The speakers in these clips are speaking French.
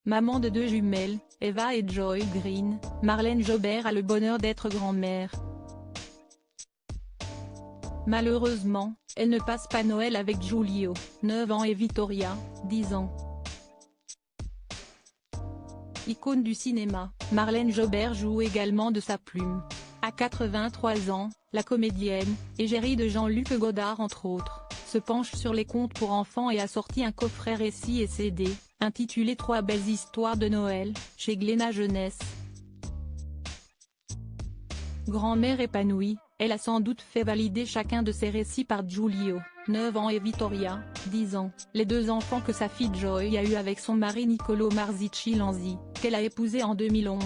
Maman de deux jumelles, Eva et Joy Green, Marlène Jobert a le bonheur d'être grand-mère. Malheureusement, elle ne passe pas Noël avec Giulio, 9 ans et Vittoria, 10 ans. Icône du cinéma, Marlène Jobert joue également de sa plume. À 83 ans, la comédienne, égérie de Jean-Luc Godard entre autres, se penche sur les contes pour enfants et a sorti un coffret récits et CD, intitulé 3 belles histoires de Noël, chez Glénat Jeunesse. Grand-mère épanouie, elle a sans doute fait valider chacun de ses récits par Giulio, 9 ans et Vittoria, 10 ans, les deux enfants que sa fille Joy a eus avec son mari Niccolo Marzicci-Lanzi, qu'elle a épousé en 2011.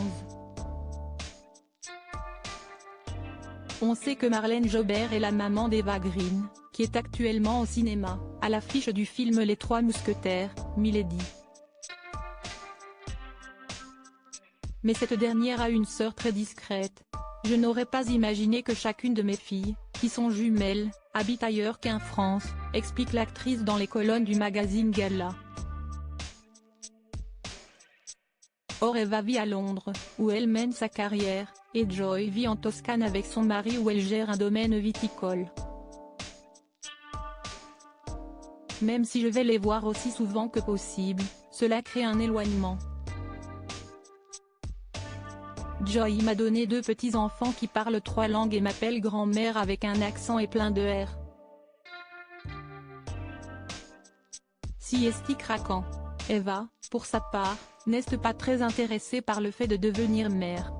On sait que Marlène Jobert est la maman d'Eva Green, qui est actuellement au cinéma, à l'affiche du film Les Trois Mousquetaires, Milady. Mais cette dernière a une sœur très discrète. Je n'aurais pas imaginé que chacune de mes filles, qui sont jumelles, habite ailleurs qu'en France, explique l'actrice dans les colonnes du magazine Gala. Or Eva vit à Londres, où elle mène sa carrière, et Joy vit en Toscane avec son mari où elle gère un domaine viticole. Même si je vais les voir aussi souvent que possible, cela crée un éloignement. Joy m'a donné 2 petits-enfants qui parlent 3 langues et m'appellent grand-mère avec un accent et plein de R. Si est craquant. Eva, pour sa part, n'est pas très intéressée par le fait de devenir mère.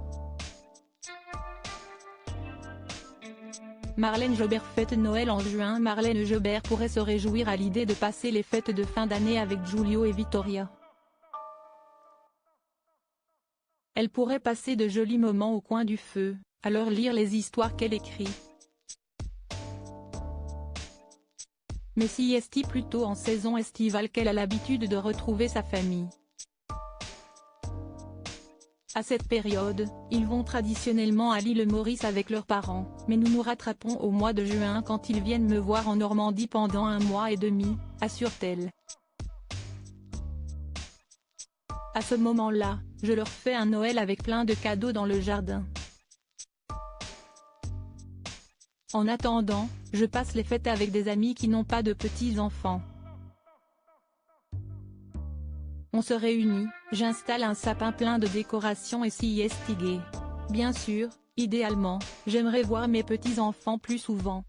Marlène Jobert fête Noël en juin. Marlène Jobert pourrait se réjouir à l'idée de passer les fêtes de fin d'année avec Giulio et Vittoria. Elle pourrait passer de jolis moments au coin du feu, à leur lire les histoires qu'elle écrit. Mais si est plutôt en saison estivale qu'elle a l'habitude de retrouver sa famille. À cette période, ils vont traditionnellement à l'île Maurice avec leurs parents, mais nous nous rattrapons au mois de juin quand ils viennent me voir en Normandie pendant 1 mois et demi, assure-t-elle. À ce moment-là, je leur fais un Noël avec plein de cadeaux dans le jardin. En attendant, je passe les fêtes avec des amis qui n'ont pas de petits-enfants. On se réunit, j'installe un sapin plein de décorations et s'y est gai. Bien sûr, idéalement, j'aimerais voir mes petits-enfants plus souvent.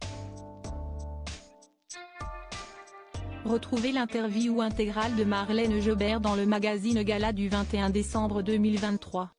Retrouvez l'interview intégrale de Marlène Jobert dans le magazine Gala du 21 décembre 2023.